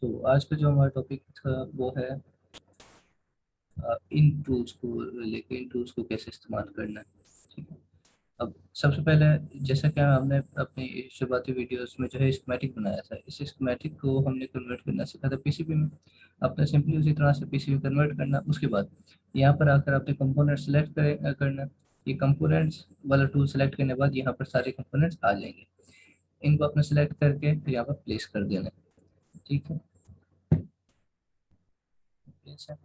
तो आज का जो हमारा टॉपिक था वो है इन टूल्स को लेके इन टूल्स को कैसे इस्तेमाल करना है। ठीक है। अब सबसे पहले जैसा कि हमने अपनी शुरुआती वीडियोस में जो है स्कीमेटिक बनाया था, इस स्कीमेटिक को हमने कन्वर्ट करना सीखा था पीसीबी में। आपने सिंपली उसी तरह से पीसीबी कन्वर्ट करना, उसके बाद यहाँ पर आकर आपने कंपोनेंट सेलेक्ट करना। ये कंपोनेंट्स वाला टूल सेलेक्ट करने के बाद यहाँ पर सारे कंपोनेंट्स आ जाएंगे। इनको आपने सेलेक्ट करके फिर यहाँ पर प्लेस कर देना है। ठीक है। प्लेस है।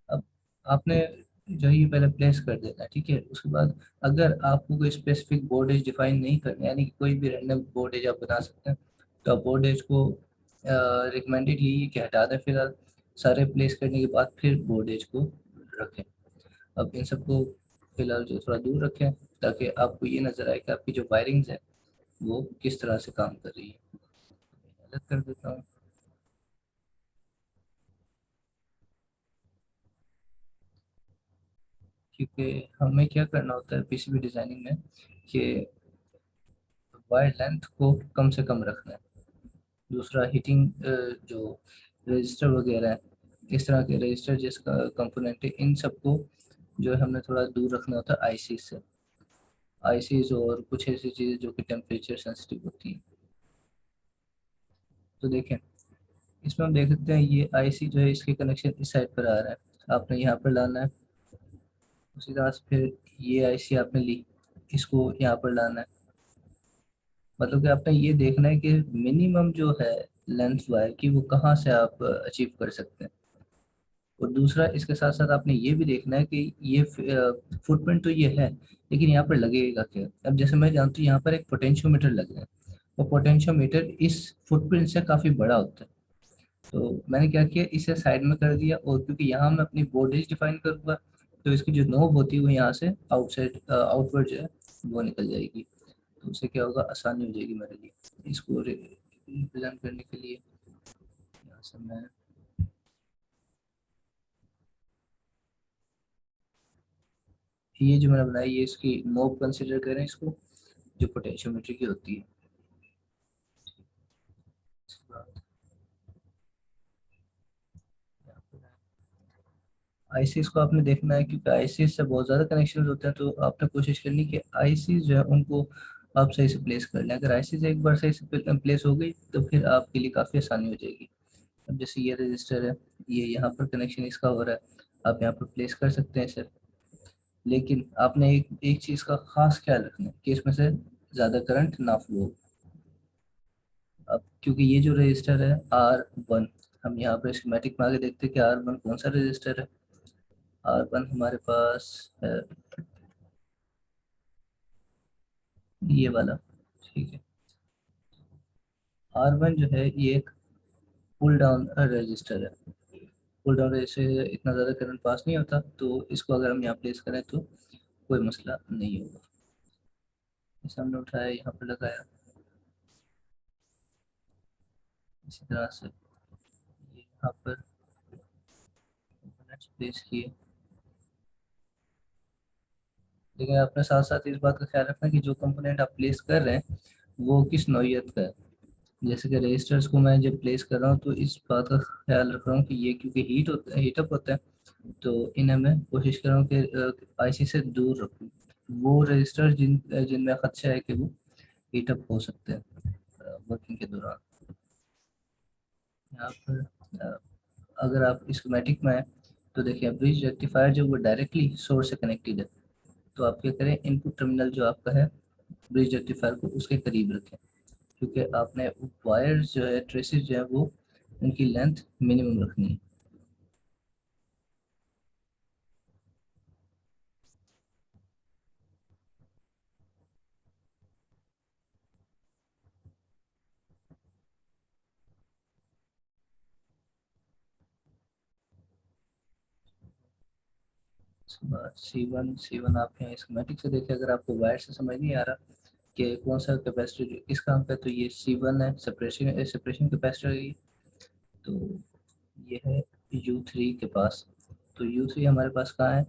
अब आपने जो है ये पहले प्लेस कर देना है। ठीक है। उसके बाद अगर आपको कोई स्पेसिफिक बोर्ड एज डिफाइन नहीं करना, यानी कि कोई भी रैंडम बोर्ड एज आप बना सकते हैं, तो आप बोर्ड एज को रिकमेंडेड यही है कि हटा दें फिलहाल। सारे प्लेस करने के बाद फिर बोर्ड एज को रखें। अब इन सबको फिलहाल जो थोड़ा दूर रखें, ताकि आपको ये नज़र आए कि आपकी जो वायरिंग्स है वो किस तरह से काम कर रही है। अलग कर देता हूँ। क्योंकि हमें क्या करना होता है पीसीबी डिजाइनिंग में कि वायर लेंथ को कम से कम रखना है। दूसरा हीटिंग जो रजिस्टर वगैरह है, इस तरह के रजिस्टर जिसका कंपोनेंट है, इन सबको जो है हमें थोड़ा दूर रखना होता है आईसी से। आईसीज और कुछ ऐसी चीज़ें जो कि टेम्परेचर सेंसिटिव होती हैं। तो देखें, इसमें हम देख सकते हैं ये आईसी जो है इसके कनेक्शन इस साइड पर आ रहा है, आपने यहाँ पर लाना है। उसी तरह से फिर ये आईसी आपने ली, इसको यहाँ पर लाना है। मतलब कि आपने ये देखना है कि मिनिमम जो है लेंथ वायर की वो कहाँ से आप अचीव कर सकते हैं। और दूसरा इसके साथ साथ आपने ये भी देखना है कि ये फुटप्रिंट तो ये है, लेकिन यहाँ पर लगेगा क्या। अब जैसे मैं जानती हूँ यहाँ पर एक पोटेंशियोमीटर लग रहा है, और पोटेंशियोमीटर इस फुटप्रिंट से काफ़ी बड़ा होता है। तो मैंने क्या किया, इसे साइड में कर दिया, और क्योंकि यहाँ मैं अपनी बोर्डेज डिफाइन करूँगा, तो इसकी जो नोब होती है वो यहाँ से आउटसाइड आउटवर्ड जो है वो निकल जाएगी। तो उससे क्या होगा, आसानी हो जाएगी मेरे लिए इसको रिप्रेजेंट करने के लिए। यहाँ से मैं ये जो मैंने बनाई, ये इसकी नोब कंसिडर करें इसको, जो पोटेंशियोमीटर की होती है। इसके बाद यहाँ पर आईसीज को आपने देखना है, क्योंकि आईसीज से बहुत ज़्यादा कनेक्शन होते हैं, तो आपने कोशिश करनी कि आईसीज जो है उनको आप सही से प्लेस कर लें। अगर आईसीज एक बार सही से प्लेस हो गई तो फिर आपके लिए काफ़ी आसानी हो जाएगी। अब जैसे ये रजिस्टर है, ये यहाँ पर कनेक्शन इसका हो रहा है, आप यहाँ पर प्लेस कर सकते हैं सर। लेकिन आपने एक एक चीज़ का खास ख्याल रखना है कि इसमें से ज़्यादा करंट ना फ्लो हो। अब क्योंकि ये जो रजिस्टर है R1, हम यहाँ पर स्कीमेटिक में आगे देखते हैं कि R1 कौन सा रजिस्टर है। R1 हमारे पास है ये वाला। ठीक है। R1 जो है ये एक पुल डाउन रजिस्टर है। पुल डाउन रजिस्टर से इतना ज़्यादा करंट पास नहीं होता, तो इसको अगर हम यहाँ प्लेस करें तो कोई मसला नहीं होगा। जैसे हमने उठाया यहाँ पर लगाया, इसी तरह से ये यहाँ पर प्लेस किए। लेकिन आपने साथ साथ इस बात का ख्याल रखना कि जो कंपोनेंट आप प्लेस कर रहे हैं वो किस नौइयत का है। जैसे कि रजिस्टर्स को मैं जब प्लेस कर रहा हूँ तो इस बात का ख्याल रख रहा हूँ कि ये क्योंकि हीटअप होता है, तो इन्हें मैं कोशिश कर रहा हूँ कि आईसी से दूर रखूँ। वो रजिस्टर जिनमें खदशा है कि वो हीटअप हो सकते हैं वर्किंग के दौरान। यहाँ पर अ, अगर आप स्कीमेटिक में आए तो देखिए ब्रिज रेक्टिफायर जो वो डायरेक्टली सोर्स से कनेक्टेड है, तो आप क्या करें, इनपुट टर्मिनल जो आपका है ब्रिज रेक्टिफायर को उसके करीब रखें। क्योंकि आपने वायर्स जो है, ट्रेसेस जो है वो उनकी लेंथ मिनिमम रखनी है। उसके बाद सी वन आप यहाँ स्कीमेटिक से देखें, अगर आपको वायर से समझ नहीं आ रहा कि कौन सा कैपेसिटर किस काम का है, तो ये C1 है, सेपरेशन सेपरेशन कैपेसिटर है ये। तो ये है U3 के पास। तो U3 हमारे पास कहाँ है,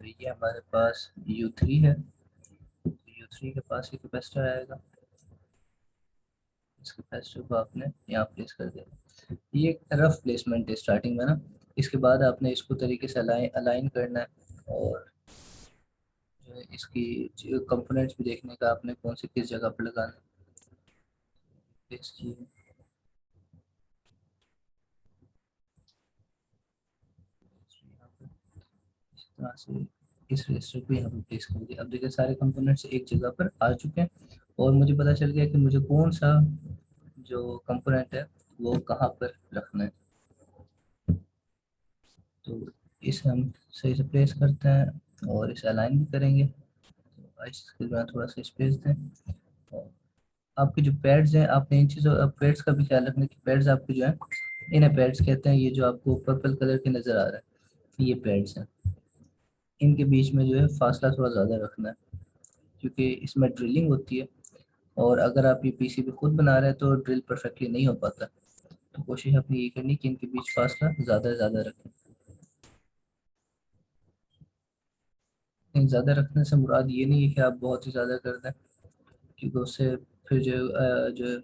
ये हमारे पास U3 है। U3 के पास ये कैपेसिटर आएगा। इसके कैपेसिटर को आपने यहाँ प्लेस कर दिया। ये एक रफ प्लेसमेंट है स्टार्टिंग में ना। इसके बाद आपने इसको तरीके से अलाइन अलाइन करना है, और जो है इसकी जो कंपोनेंट्स भी देखने का आपने कौन से किस जगह पर लगाना है इसकी। यहाँ पे इस तरह से इस रजिस्टर को यहाँ पे प्लेस कर दिया। अब देखिए सारे कंपोनेंट्स एक जगह पर आ चुके हैं, और मुझे पता चल गया कि मुझे कौन सा जो कंपोनेंट है वो कहाँ पर रखना है। तो इसे हम सही से प्लेस करते हैं और इसे अलाइन भी करेंगे। तो इसके बाद थोड़ा सा स्पेस दें। और आपके जो पैड्स हैं, आपने इन चीज़ों पैड्स का भी ख्याल रखना कि पैड्स आपके जो है, इन्हें पैड्स कहते हैं। ये जो आपको पर्पल कलर के नज़र आ रहा है ये पैड्स हैं। इनके बीच में जो है फासला थोड़ा ज़्यादा रखना है, क्योंकि इसमें ड्रिलिंग होती है, और अगर आप ये पीसीबी खुद बना रहे हैं तो ड्रिल परफेक्टली नहीं हो पाता। तो कोशिश अपनी ये करनी कि इनके बीच फासला ज़्यादा से ज़्यादा रखें। लेकिन ज़्यादा रखने से मुराद ये नहीं है कि आप बहुत ही ज़्यादा कर दें, क्योंकि उससे फिर जो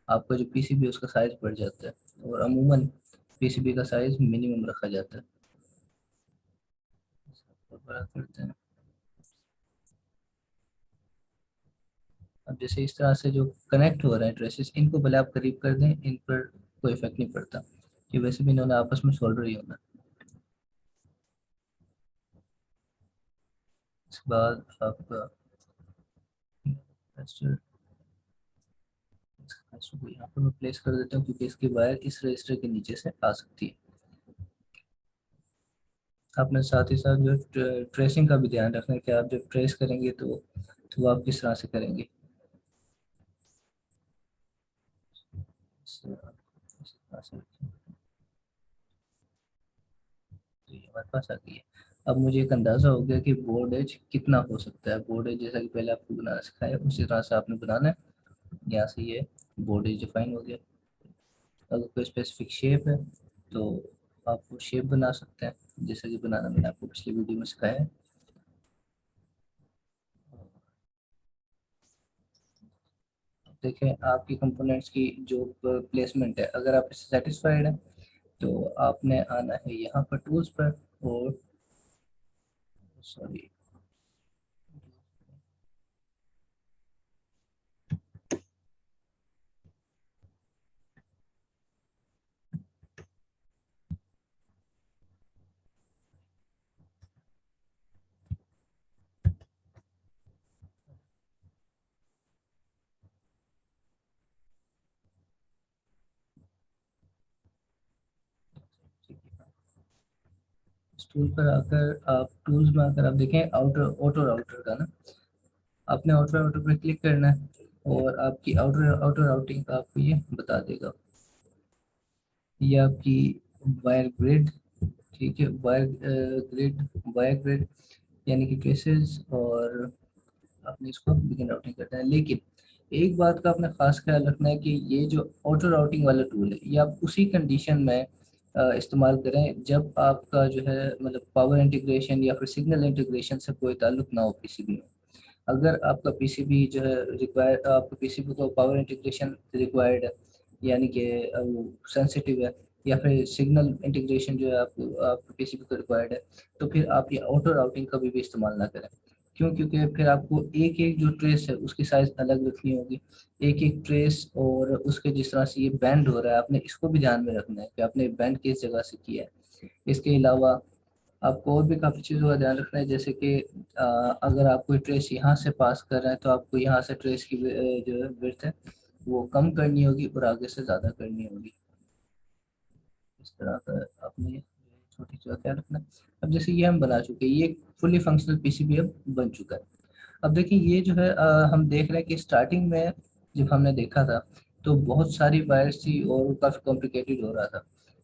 आपका जो पीसीबी है उसका साइज़ बढ़ जाता है, और अमूमन पीसीबी का साइज़ मिनिमम रखा जाता है। तो बड़ा करते हैं। अब जैसे इस तरह से जो कनेक्ट हो रहे हैं ट्रेसेस, इनको भले आप करीब कर दें, इन पर कोई इफेक्ट नहीं पड़ता, कि वैसे भी इन्होंने आपस में सोल्डर ही होना। इसके बाद आपका रजिस्टर, रजिस्टर को यहाँ पर मैं प्लेस कर देता हूँ, क्योंकि इसकी वायर इस रजिस्टर के नीचे से आ सकती है। आपने साथ ही साथ जो ट्रेसिंग का भी ध्यान रखना है कि आप जब ट्रेस करेंगे तो वो आप किस तरह से करेंगे। इस तरह से रखें। तो ये हमारे पास आ गई है। अब मुझे एक अंदाज़ा हो गया कि बोर्ड एज कितना हो सकता है। बोर्ड एज जैसा कि पहले आपको बनाना सिखाया उसी तरह से आपने बनाना है। यहाँ से ये बोर्ड एज डिफाइन हो गया। अगर कोई स्पेसिफिक शेप है तो आप वो शेप बना सकते हैं, जैसे कि बनाना मैंने आपको पिछली वीडियो में सिखाया है। देखें आपकी कंपोनेंट्स की जो प्लेसमेंट है, अगर आप इससे सेटिस्फाइड हैं तो आपने आना है यहाँ पर टूल्स पर, और सॉरी, टूल पर आकर आप टूल्स में आकर आप देखें आउटर ऑटो राउटर का ना, आपने आउटर राउटर पर क्लिक करना है, और आपकी आउटर आउटर राउटिंग का आपको ये बता देगा। ये आपकी वायर ग्रिड, ठीक है, वायर ग्रिड, वायर ग्रिड यानी कि ट्रेसेस, और आपने इसको बिगिन राउटिंग करना है। लेकिन एक बात का आपने खास ख्याल रखना है कि ये जो ऑटो राउटिंग वाला टूल है ये आप उसी कंडीशन में इस्तेमाल करें जब आपका जो है मतलब पावर इंटीग्रेशन या फिर सिग्नल इंटीग्रेशन से कोई ताल्लुक ना हो पीसीबी में। अगर आपका पीसीबी जो है रिक्वायर, आपका पीसीबी को पावर इंटीग्रेशन रिक्वायर्ड है, यानी कि वो सेंसिटिव है, या फिर सिग्नल इंटीग्रेशन जो है आपको आपके पीसीबी को रिक्वायर्ड है, तो फिर आप ये ऑटो राउटिंग कभी भी इस्तेमाल ना करें। क्यों? क्योंकि फिर आपको एक एक जो ट्रेस है उसकी साइज अलग रखनी होगी, एक एक ट्रेस, और उसके जिस तरह से ये बैंड हो रहा है आपने इसको भी ध्यान में रखना है कि आपने बैंड किस जगह से किया है। इसके अलावा आपको और भी काफ़ी चीज़ों का ध्यान रखना है, जैसे कि अगर आप कोई ट्रेस यहाँ से पास कर रहे हैं तो आपको यहाँ से ट्रेस की जो है विड्थ है वो कम करनी होगी, और आगे से ज़्यादा करनी होगी। इस तरह का आपने छोटी चीज़ का ख्याल रखना है। अब जैसे ये हम बना चुके हैं, ये एक फुली फंक्शनल पीसीबी अब बन चुका है। अब देखिए ये जो है हम देख रहे हैं कि स्टार्टिंग में जब हमने देखा था तो बहुत सारी वायर्स थी और काफ़ी कॉम्प्लिकेटेड हो रहा था।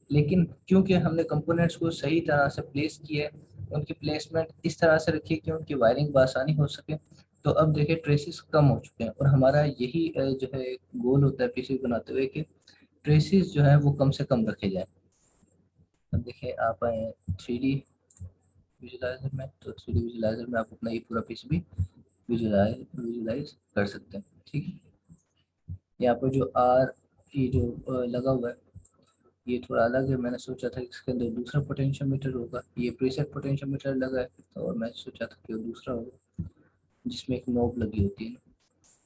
लेकिन क्योंकि हमने कंपोनेंट्स को सही तरह से प्लेस किए, उनकी प्लेसमेंट इस तरह से रखी कि उनकी वायरिंग बआसानी हो सके, तो अब देखिए ट्रेसेस कम हो चुके हैं। और हमारा यही जो है गोल होता है पीसीबी बनाते हुए कि ट्रेसेस जो है वो कम से कम रखे जाए। अब देखिए आप आए 3D विजुलाइजर में, तो 3D विजुलाइजर में आप अपना ये पूरा पीसीबी विजुलाइज विजुलाइज कर सकते हैं। ठीक है, यहाँ पर जो आर, ये जो लगा हुआ है, ये थोड़ा अलग है। मैंने सोचा था कि इसके अंदर दूसरा पोटेंशियोमीटर होगा, ये प्रीसेट पोटेंशियोमीटर लगा है, और मैं सोचा था कि वो दूसरा होगा जिसमें एक नॉब लगी होती है ना,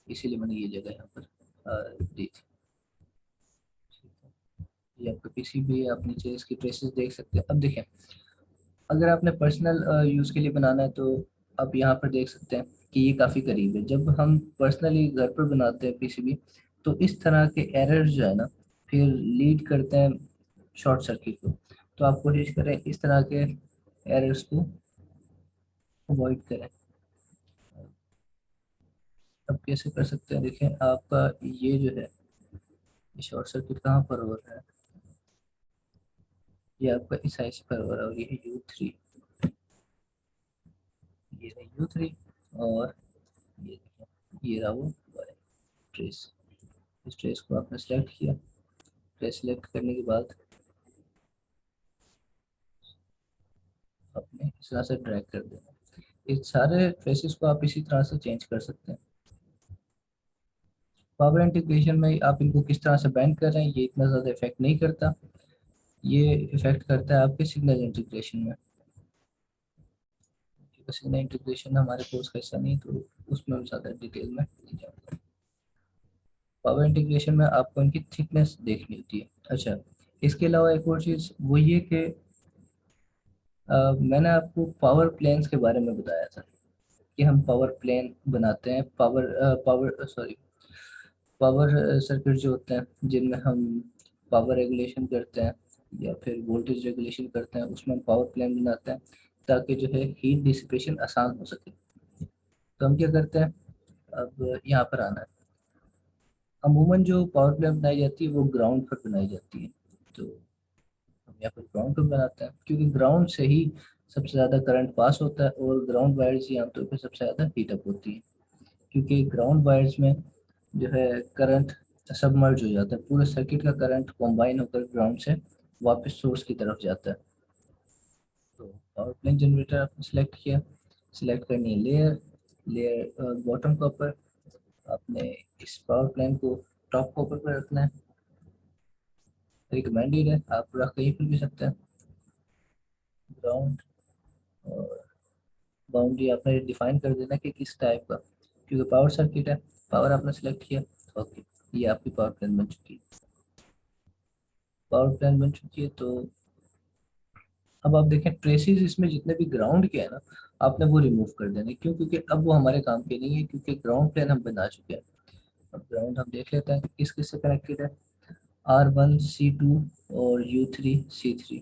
इसीलिए मैंने ये जगह यहाँ पर दी थी। ये आपका पीसी भी है, आप नीचे इसकी ट्रेसेस देख सकते हैं। अब देखें, अगर आपने पर्सनल यूज़ के लिए बनाना है तो आप यहाँ पर देख सकते हैं कि ये काफ़ी करीब है। जब हम पर्सनली घर पर बनाते हैं पीसीबी, तो इस तरह के एरर्स जो है ना, फिर लीड करते हैं शॉर्ट सर्किट को। तो आप कोशिश करें इस तरह के एरर्स को अवॉइड करें। अब कैसे कर सकते हैं, देखें आपका ये जो है, ये शॉर्ट सर्किट कहाँ पर हो रहा है, ये आपका इस साइड पर हो रहा है, और ये है U3, ये है U3, और ये देखिए ये रहा वो ट्रेस। इस ट्रेस को आपने सेलेक्ट किया, ट्रेस सेलेक्ट करने के बाद आपने इस तरह से ड्रैग कर देना। इस सारे ट्रेसेस को आप इसी तरह से चेंज कर सकते हैं। पावर इंटीग्रेशन में आप इनको किस तरह से बैंड कर रहे हैं, ये इतना ज़्यादा इफेक्ट नहीं करता, ये इफेक्ट करता है आपके सिग्नल इंटीग्रेशन में। सिग्नल इंटीग्रेशन हमारे कोर्स का हिस्सा नहीं, तो उसमें हम ज़्यादा डिटेल में नहीं जाएंगे। पावर इंटीग्रेशन में आपको इनकी थिकनेस देखनी होती है। अच्छा, इसके अलावा एक और चीज़ वो ये कि मैंने आपको पावर प्लेन्स के बारे में बताया था कि हम पावर प्लेन बनाते हैं, पावर सॉरी पावर सर्किट जो होते हैं जिनमें हम पावर रेगुलेशन करते हैं या फिर वोल्टेज रेगुलेशन करते हैं, उसमें हम पावर प्लेन बनाते हैं ताकि जो है हीट डिसिपेशन आसान हो सके। तो हम क्या करते हैं, अब यहाँ पर आना है। अमूमन जो पावर प्लेन बनाई जाती है वो ग्राउंड पर बनाई जाती है, तो हम यहाँ पर ग्राउंड पर बनाते हैं क्योंकि ग्राउंड से ही सबसे ज़्यादा करंट पास होता है, और ग्राउंड वायर्स ही आमतौर पर सबसे ज़्यादा हीटअप होती है, क्योंकि ग्राउंड वायर्स में जो है करंट सबमर्ज हो जाता है, पूरे सर्किट का करंट कॉम्बाइन होकर ग्राउंड से वापस सोर्स की तरफ जाता है। तो पावर प्लेन जनरेटर आपने सेलेक्ट किया, सिलेक्ट करनी है लेयर, लेयर बॉटम कॉपर, आपने इस पावर प्लेन को टॉप कॉपर पर रखना है। रिकमेंडेड है, आप रख कहीं पर भी सकते हैं। ग्राउंड और बाउंड्री आपने डिफाइन कर देना कि किस टाइप का, क्योंकि पावर सर्किट है। पावर आपने सेलेक्ट किया, ओके, ये आपकी पावर प्लान बन चुकी है। पावर प्लान बन चुकी है, तो अब आप देखें ट्रेसेस इसमें जितने भी ग्राउंड के हैं ना, आपने वो रिमूव कर देने, क्यों, क्योंकि अब वो हमारे काम के नहीं है, क्योंकि ग्राउंड प्लान हम बना चुके हैं। अब ग्राउंड हम देख लेते हैं कि किस किस से कनेक्टेड है। R1 C2 और U3 C3।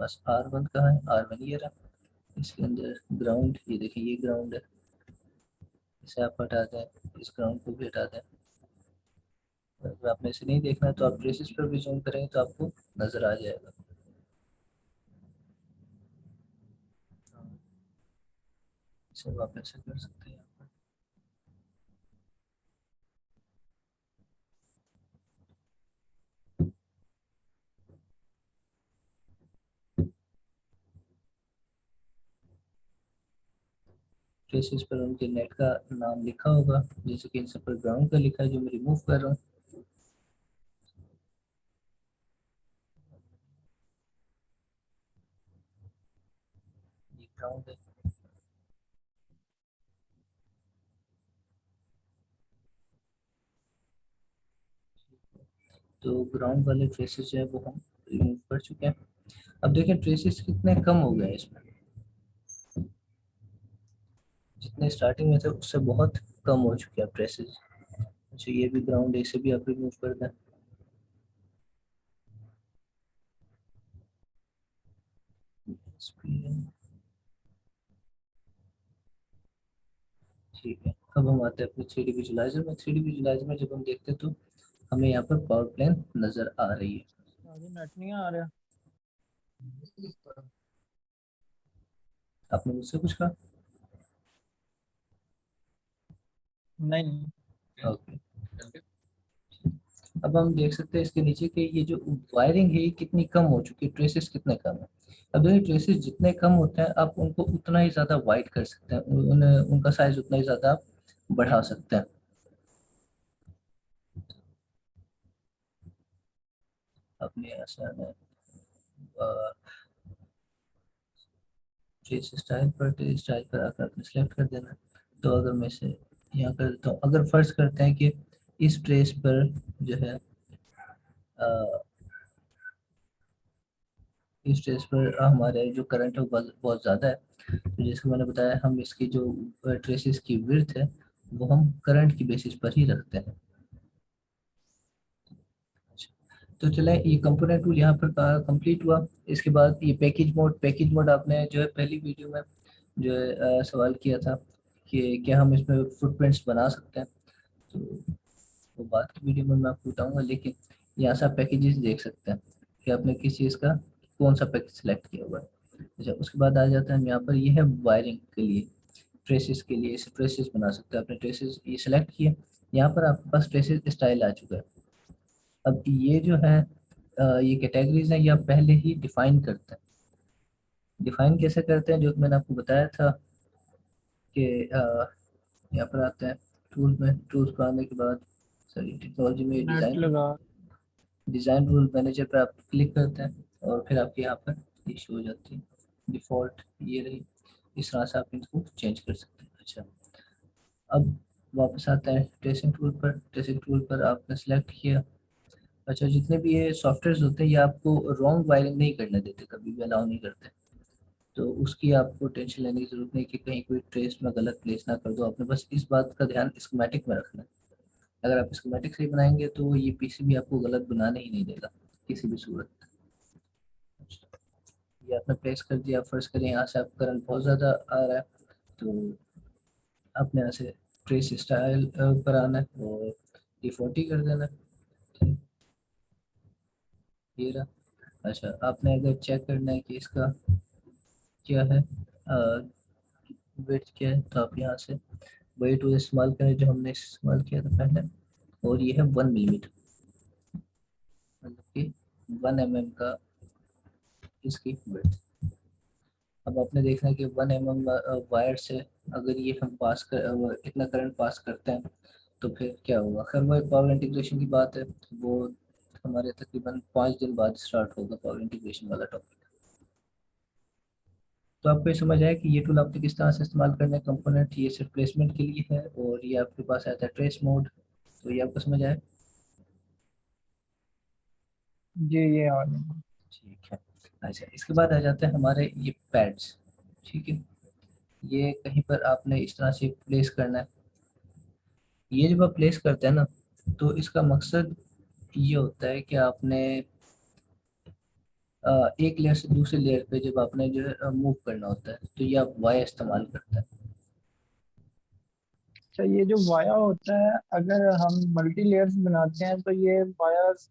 बस R1 कहाँ है, R1 ये रहा, इसके अंदर ग्राउंड, ये देखिए ये ग्राउंड है, इसे आप हटा दें, इस ग्राउंड को भी हटा दें। अगर आपने इसे नहीं देखना है तो आप ट्रेसेस पर भी जूम करेंगे तो आपको नजर आ जाएगा। इसे आप ऐसे कर सकते हैं। ट्रेसेस पर उनके नेट का नाम लिखा होगा, जैसे कि इन सब पर ग्राउंड का लिखा है जो मैं रिमूव कर रहा हूँ। ये ग्राउंड है, तो ग्राउंड वाले ट्रेसेस जो है वो हम रिमूव कर चुके हैं। अब देखें ट्रेसेस कितने कम हो गए हैं इसमें, जितने स्टार्टिंग में थे उससे बहुत कम हो चुके हैं ट्रेसेस। अच्छा, ये भी ग्राउंड है, इसे भी आप रिमूव कर दें। ठीक है, अब हम आते हैं अपने थ्री डी विजुलाइजर में। थ्री डी विजुलाइजर में जब हम देखते हैं तो हमें यहाँ पर पावर प्लान नजर आ रही है। अभी नेट नहीं आ रहा। आपने मुझसे कुछ कहा? नहीं। ओके, अब हम देख सकते हैं इसके नीचे कि ये जो वायरिंग है ये कितनी कम हो चुकी है, ट्रेसेस कितने कम है। अब देखिए ट्रेसेस जितने कम होते हैं आप उनको उतना ही ज़्यादा वाइड कर सकते हैं, उनका साइज उतना ही ज़्यादा आप बढ़ा सकते हैं। अपने ऐसा ट्रेस स्टाइल पर, ट्रेस स्टाइल पर आकर आपने सेलेक्ट कर देना है। तो अगर मैं इसे यहाँ कर देता हूँ, अगर फर्ज करते हैं कि इस ट्रेस पर जो है अ, इस ट्रेस पर हमारे जो करंट है वो बहुत बहुत ज़्यादा है, तो जैसे मैंने बताया हम इसकी जो ट्रेसेस की विड्थ है वो हम करंट की बेसिस पर ही रखते हैं। तो चले ये कंपोनेंट टूल यहाँ पर कंप्लीट हुआ। इसके बाद ये पैकेज मोड आपने जो है पहली वीडियो में जो है सवाल किया था कि क्या हम इसमें फुटप्रिंट्स बना सकते हैं, तो वो बाद की वीडियो में मैं आपको बताऊंगा। लेकिन यहाँ से आप पैकेजेस देख सकते हैं कि आपने किस चीज़ का कौन सा पैकेज सेलेक्ट किया हुआ है। अच्छा, उसके बाद आ जाता है हम यहाँ पर, ये है वायरिंग के लिए, ट्रेसेस के लिए इसे ट्रेसेस बना सकते हैं। आपने ट्रेसेस ये सेलेक्ट किए, यहाँ पर आपके पास ट्रेसेस स्टाइल आ चुका है। अब ये जो है ये कैटेगरीज हैं, ये आप पहले ही डिफाइन करते हैं। डिफाइन कैसे करते हैं, जो कि मैंने आपको बताया था कि यहाँ पर आते हैं टूल में, टूल्स पर आने के बाद सॉरी टेक्नोलॉजी में नेट डिज़ाइन, लगा। डिज़ाइन रूल मैनेजर पर आप क्लिक करते हैं और फिर आपके यहाँ पर ये शो हो जाती है डिफ़ॉल्ट, ये रही। इस तरह से आप इनको चेंज कर सकते हैं। अच्छा, अब वापस आते हैं ट्रेसिंग टूल पर। ट्रेसिंग टूल पर आपने सेलेक्ट किया। अच्छा, जितने भी ये सॉफ्टवेयर होते हैं ये आपको रॉन्ग वायरिंग नहीं करने देते, कभी भी अलाउ नहीं करते। तो उसकी आपको टेंशन लेने की जरूरत नहीं कि कहीं कोई ट्रेस में गलत प्लेस ना कर दो। आपने बस इस बात का ध्यान स्कीमेटिक में रखना है। अगर आप स्कीमेटिक सही बनाएंगे तो ये पीसीबी आपको गलत बनाने ही नहीं देगा किसी भी सूरत में। ये आपने प्लेस कर दिया, फर्स्ट करें यहाँ से आपका करंट बहुत ज़्यादा आ रहा है, तो आपने यहाँ से ट्रेस स्टाइल पर आना है और डिफॉल्ट ही कर देना है। ये रहा। अच्छा, आपने अगर चेक करना है कि इसका क्या है वेट क्या है, तो आप यहाँ से वही टूल इस्तेमाल करें जो हमने इस्तेमाल किया था पहले, और ये है 1 मिलीमीटर, मतलब कि 1 mm का इसकी वेट। अब आपने देखना है कि 1 mm वायर से अगर ये हम पास कर इतना करंट पास करते हैं तो फिर क्या होगा। खैर वो एक पावर इंटीग्रेशन की बात है, वो हमारे तकरीबन 5 दिन बाद स्टार्ट होगा पावर इंटीग्रेशन वाला टॉपिक। तो आपको ये समझ आया कि ये टूल आपने किस तरह से इस्तेमाल करना है। कंपोनेंट ये सिर्फ प्लेसमेंट के लिए है, और ये आपके पास आता है ट्रेस मोड, तो ये आपको समझ आया। जी ये आ गया। ठीक है। अच्छा, इसके बाद आ जाते हैं हमारे ये पैड्स। ठीक है, ये कहीं पर आपने इस तरह से प्लेस करना है। ये जब आप प्लेस करते हैं ना, तो इसका मकसद ये होता है कि आपने एक लेयर से दूसरे लेयर पे जब आपने जो है मूव करना होता है, तो ये आप वाई इस्तेमाल करते हैं। अच्छा, ये जो वाया होता है, अगर हम मल्टी लेयर्स बनाते हैं तो ये वायर्स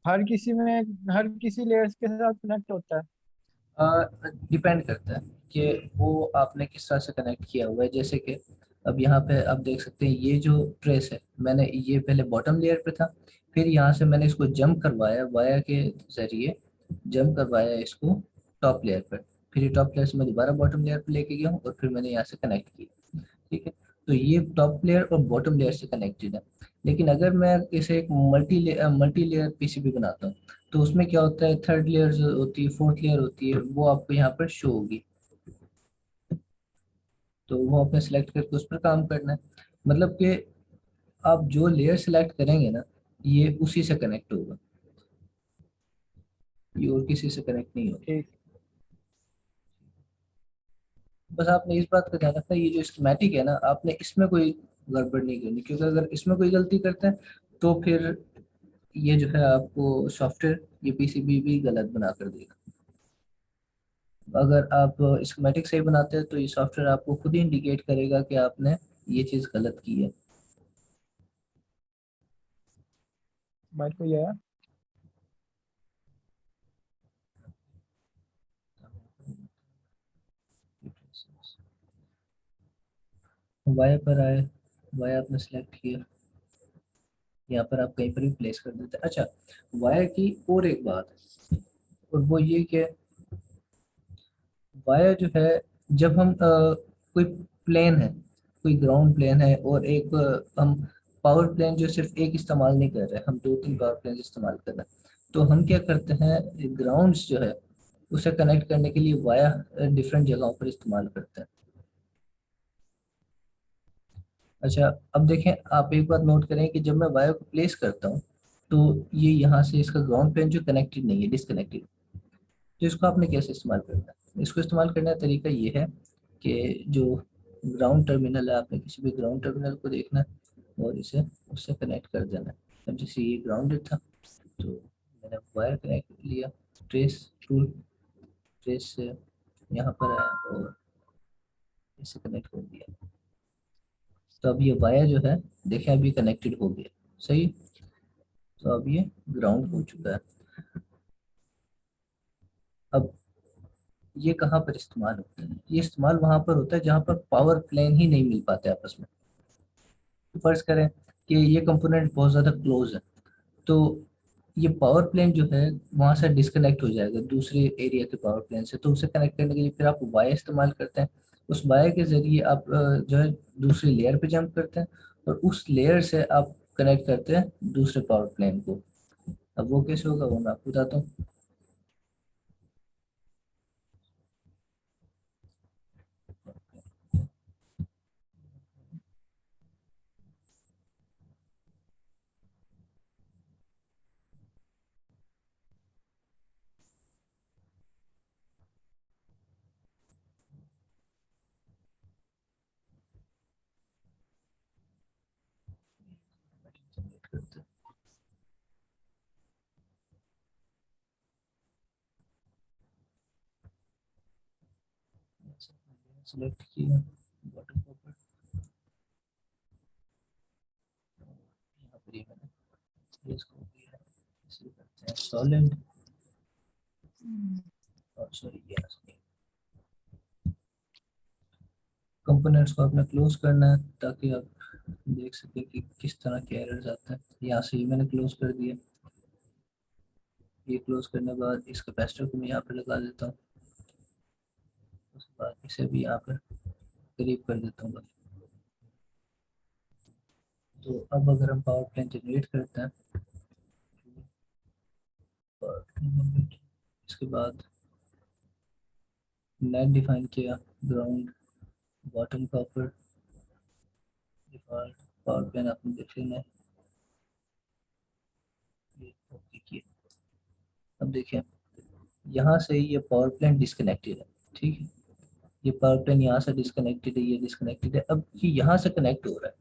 हर किसी में, हर किसी लेयर्स के साथ कनेक्ट होता है। डिपेंड करता है कि वो आपने किस तरह से कनेक्ट किया हुआ है। जैसे कि अब यहाँ पे आप देख सकते हैं ये जो ट्रेस है, मैंने ये पहले बॉटम लेयर पे था, फिर यहाँ से मैंने इसको जंप करवाया वाया के जरिए, जंप करवाया इसको टॉप लेयर पर। फिर ये टॉप लेयर से मैं दोबारा बॉटम लेयर पे लेके गया हूँ और फिर मैंने यहाँ से कनेक्ट किया। ठीक है, तो ये टॉप लेयर और बॉटम लेयर से कनेक्टेड है। लेकिन अगर मैं इसे एक मल्टी लेयर पीसीबी बनाता हूँ, तो उसमें क्या होता है, थर्ड लेयर जो होती है, फोर्थ लेयर होती है, वो आपको यहाँ पर शो होगी। तो वो आपने सेलेक्ट करके उस पर काम करना है। मतलब कि आप जो लेयर सेलेक्ट करेंगे ना, ये उसी से कनेक्ट होगा, ये और किसी से कनेक्ट नहीं होगा। ठीक। बस आपने इस बात का ध्यान रखना है, ये जो स्कीमेटिक है ना, आपने इसमें कोई गड़बड़ नहीं करनी, क्योंकि अगर इसमें कोई गलती करते हैं तो फिर ये जो है आपको सॉफ्टवेयर ये पीसीबी भी गलत बना कर देगा। अगर आप स्कीमेटिक सही बनाते हैं तो ये सॉफ्टवेयर आपको खुद ही इंडिकेट करेगा कि आपने ये चीज़ गलत की है। बात को ये है। वाया पर आए, वाया आपने सेलेक्ट किया, यहाँ पर आप कहीं पर भी प्लेस कर देते हैं। अच्छा, वाया की और एक बात है, और वो ये कि वाया जो है, जब हम कोई प्लेन है, कोई ग्राउंड प्लेन है और एक हम पावर प्लेन जो सिर्फ एक इस्तेमाल नहीं कर रहे, हम दो तीन पावर प्लेन इस्तेमाल कर रहे हैं, तो हम क्या करते हैं, ग्राउंड्स जो है उसे कनेक्ट करने के लिए वाया डिफरेंट जगहों पर इस्तेमाल करते हैं। अच्छा, अब देखें, आप एक बात नोट करें कि जब मैं वायर को प्लेस करता हूँ तो ये यहाँ से इसका ग्राउंड प्लेन जो कनेक्टेड नहीं है, डिसकनेक्टेड, तो इसको आपने कैसे इस्तेमाल करना है? इसको इस्तेमाल करने का तरीका ये है कि जो ग्राउंड टर्मिनल है, आपने किसी भी ग्राउंड टर्मिनल को देखना है और इसे उससे कनेक्ट कर देना है। अब जैसे ये ग्राउंडेड था तो मैंने वायर कनेक्ट लिया, ट्रेस टूल, ट्रेस से यहाँ पर आया और इसे कनेक्ट कर दिया। तो अब ये वायर जो है, देखें अभी कनेक्टेड हो गया, सही है? तो अब ये ग्राउंड हो चुका है। अब ये कहाँ पर इस्तेमाल होता है? ये इस्तेमाल वहां पर होता है जहाँ पर पावर प्लेन ही नहीं मिल पाते आपस में। तो फर्ज करें कि ये कंपोनेंट बहुत ज़्यादा क्लोज है, तो ये पावर प्लेन जो है वहां से डिस्कनेक्ट हो जाएगा दूसरे एरिया के पावर प्लेन से, तो उसे कनेक्ट करने के लिए फिर आप वायर इस्तेमाल करते हैं। उस वायर के जरिए आप जो है दूसरी लेयर पे जंप करते हैं और उस लेयर से आप कनेक्ट करते हैं दूसरे पावर प्लेन को। अब वो कैसे होगा वो मैं आपको बताता हूँ। सेलेक्ट किया बॉटम के ऊपर, यहाँ पर ये मैंने इसको किया, इसे करते हैं सॉलिड, और सॉरी ये कंपोनेंट्स को आपने क्लोज करना है ताकि आप देख सके कि किस तरह के एरर्स आते हैं। यहाँ से ये मैंने क्लोज कर दिया। ये क्लोज करने के बाद इस कैपेसिटर को मैं यहाँ पे लगा देता हूँ, उसके बाद इसे भी यहाँ पर करीब कर देता हूँ बस। तो अब अगर हम पावर प्लेन जनरेट करते हैं, power plan generate, इसके बाद नेट डिफाइन किया, ground, bottom copper, default power plane आपने देख लेना है, ये ओके किया। अब देखिए यहाँ से ये पावर प्लेन डिस्कनेक्टेड है, ठीक है, ये पावर प्लेन यहाँ से डिस्कनेक्टेड है, ये डिस्कनेक्टेड है। अब ये यहाँ से कनेक्ट हो रहा है,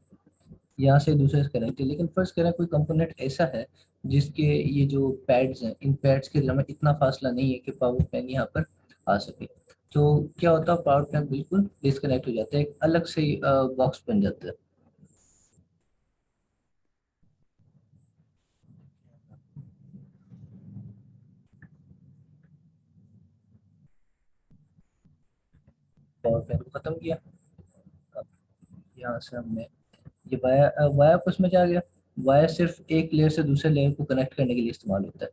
यहाँ से दूसरे से कनेक्ट है, लेकिन फर्स्ट करें कोई कंपोनेंट ऐसा है जिसके ये जो पैड्स हैं, इन पैड्स के दरमियान इतना फासला नहीं है कि पावर प्लेन यहाँ पर आ सके, तो क्या होता है, पावर प्लेन बिल्कुल डिस्कनेक्ट हो जाता है, एक अलग से बॉक्स बन जाता है। पावर प्लेन को खत्म किया। अब यहाँ से हमने ये वाया, वाया कुछ में जा गया, वाया सिर्फ एक लेयर से दूसरे लेयर को कनेक्ट करने के लिए इस्तेमाल होता है,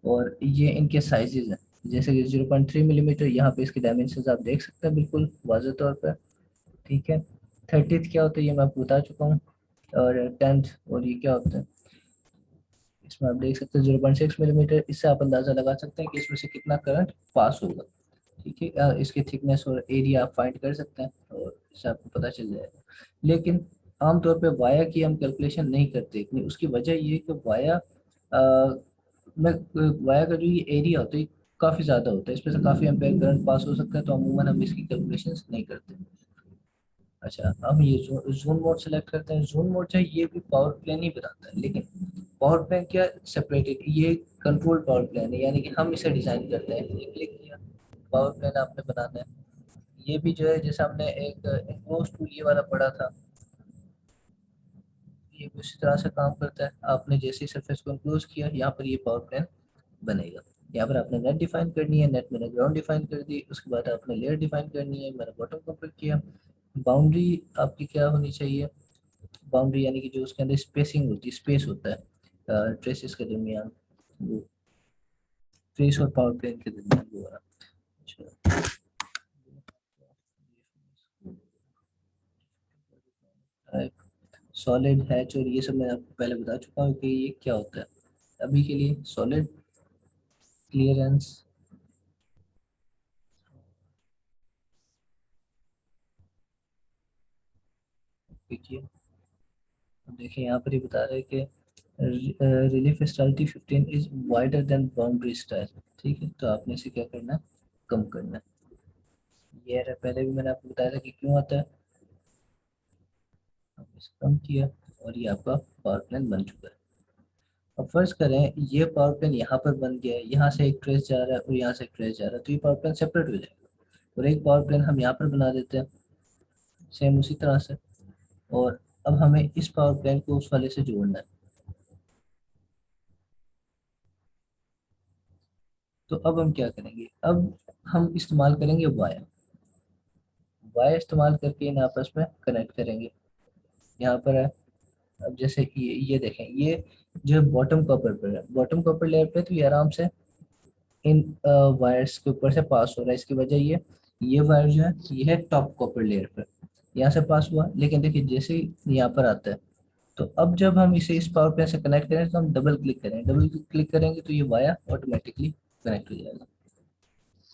और ये इनके साइजेज हैं, जैसे कि 0.3 मिलीमीटर, यहाँ पे इसके डायमेंशन आप देख सकते हैं बिल्कुल वाज़ेह तौर पर, ठीक है। 30th क्या होता है ये मैं आपको बता चुका हूँ, और 10th, और ये क्या होता है, इसमें आप देख सकते हैं 0.6 मिलीमीटर, इससे आप अंदाज़ा लगा सकते हैं कि इसमें से कितना करंट पास होगा, ठीक है। इसकी थिकनेस और एरिया आप फाइंड कर सकते हैं और इससे आपको पता चल जाएगा। लेकिन आमतौर पे वाया की हम कैलकुलेशन नहीं करते इतनी, उसकी वजह ये है कि वाया में वाया का जो ये एरिया होता है काफ़ी ज़्यादा होता है, इसमें से काफ़ी एम्पेयर करंट पास हो सकता है, तो अमूमन हम इसकी कैलकुलेशन नहीं करते। अच्छा, हम ये जोन मोड सेलेक्ट करते हैं। जोन मोड जो है ये भी पावर प्लेन ही बनाता है, लेकिन पावर प्लेन क्या सेपरेटेड, ये कंट्रोल पावर प्लेन है, यानी कि हम इसे डिजाइन करते हैं। ये क्लिक किया, पावर प्लेन आपने बनाना है। ये भी जो है जैसे हमने एक इनक्लोज टूल ये वाला पढ़ा था, ये भी उसी तरह से काम करता है। आपने जैसे ही सरफेस को इनक्लोज किया, यहाँ पर ये पावर प्लेन बनेगा। यहाँ पर आपने नेट डिफाइन करनी है, नेट मैंने ग्राउंड डिफाइन कर दी, उसके बाद आपने लेयर डिफाइन करनी है, मैंने बॉटम कंप्लीट किया। बाउंड्री आपकी क्या होनी चाहिए, बाउंड्री यानी कि जो उसके अंदर स्पेसिंग होती है, स्पेस होता है ट्रेसेस के दरमियान, वो ट्रेस और पावर प्लेन के दरमियान वो वाला। अच्छा, सॉलिड हैच और ये सब मैं आपको पहले बता चुका हूँ कि ये क्या होता है। अभी के लिए सॉलिड क्लियरेंस, देखिए, अब देखिए यहाँ पर ही बता रहे हैं कि रिलीफ स्टाइलिटी 15 is wider than boundary style. ठीक है, तो आपने इसे क्या करना है, कम करना है। ये रहा, पहले भी मैंने आपको बताया था कि क्यों आता है। आपने इसे कम किया और ये आपका पावर प्लान बन चुका है। अब फर्ज करें ये पावर प्लान यहाँ पर बन गया है, यहाँ से एक ट्रेस जा रहा है और यहाँ से एक ट्रेस जा रहा है, तो ये पावर प्लान सेपरेट हो जाएगा। और एक पावर प्लान हम यहाँ पर बना देते हैं सेम उसी तरह से, और अब हमें इस पावर प्लान को उस वाले से जोड़ना है। तो अब हम क्या करेंगे, अब हम इस्तेमाल करेंगे वाया। वाया इस्तेमाल करके इन आपस में कनेक्ट करेंगे। यहाँ पर है, अब जैसे ये देखें, ये जो बॉटम कॉपर पर है, बॉटम कॉपर लेयर पे, तो ये आराम से इन वायर्स के ऊपर से पास हो रहा है। इसकी वजह ये वायर जो है ये है टॉप कॉपर लेयर पर, यहाँ से पास हुआ। लेकिन देखिए जैसे ही यहाँ पर आता है, तो अब जब हम इसे इस पावर प्लेन से कनेक्ट करें तो हम डबल क्लिक करें, डबल क्लिक करेंगे तो ये वायर ऑटोमेटिकली कनेक्ट हो जाएगा।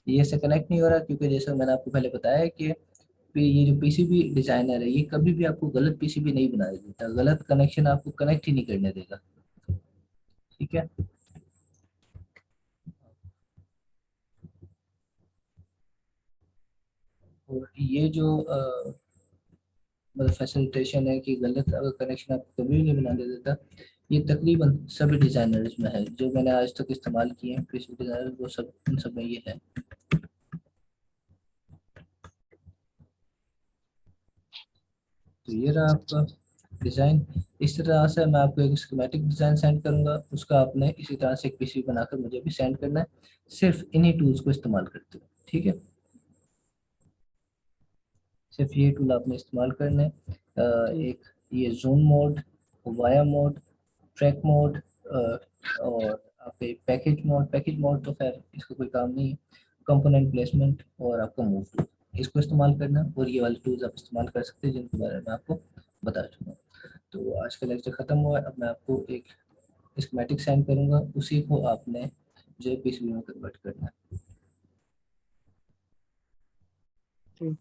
ये से कनेक्ट नहीं हो रहा क्योंकि जैसे मैंने आपको पहले बताया कि ये जो पीसीबी डिजाइनर है ये कभी भी आपको गलत पीसीबी नहीं बना देता, गलत कनेक्शन आपको कनेक्ट ही नहीं करने देगा। ठीक है, और ये जो मतलब फैसिलिटेशन है कि गलत अगर कनेक्शन आपको कभी भी नहीं बना देता, ये तकरीबन सभी डिजाइनर्स में है जो मैंने आज तक इस्तेमाल किए हैं पीसीबी डिजाइनर, वो सब उन सब में ये है। तो ये रहा आपका डिज़ाइन। इस तरह से मैं आपको एक स्कीमेटिक डिज़ाइन सेंड करूंगा, उसका आपने इसी तरह से एक पीसीबी बनाकर मुझे भी सेंड करना है, सिर्फ इन्हीं टूल्स को इस्तेमाल करते हुए। ठीक है, सिर्फ ये टूल आपने इस्तेमाल करना है। ठीक। एक ये zone mode, via mode, track mode, और आपके पैकेज मोड तो खैर इसका कोई काम नहीं है, कंपोनेंट प्लेसमेंट और आपका मूव टूल, इसको इस्तेमाल करना। और ये वाले टूल्स आप इस्तेमाल कर सकते हैं जिनके बारे में आपको बता चुका हूँ। तो आज का लेक्चर खत्म हुआ है, अब मैं आपको एक स्कीमेटिक सेंड करूंगा, उसी को आपने जेपीईसी में कन्वर्ट करना है। ठीक।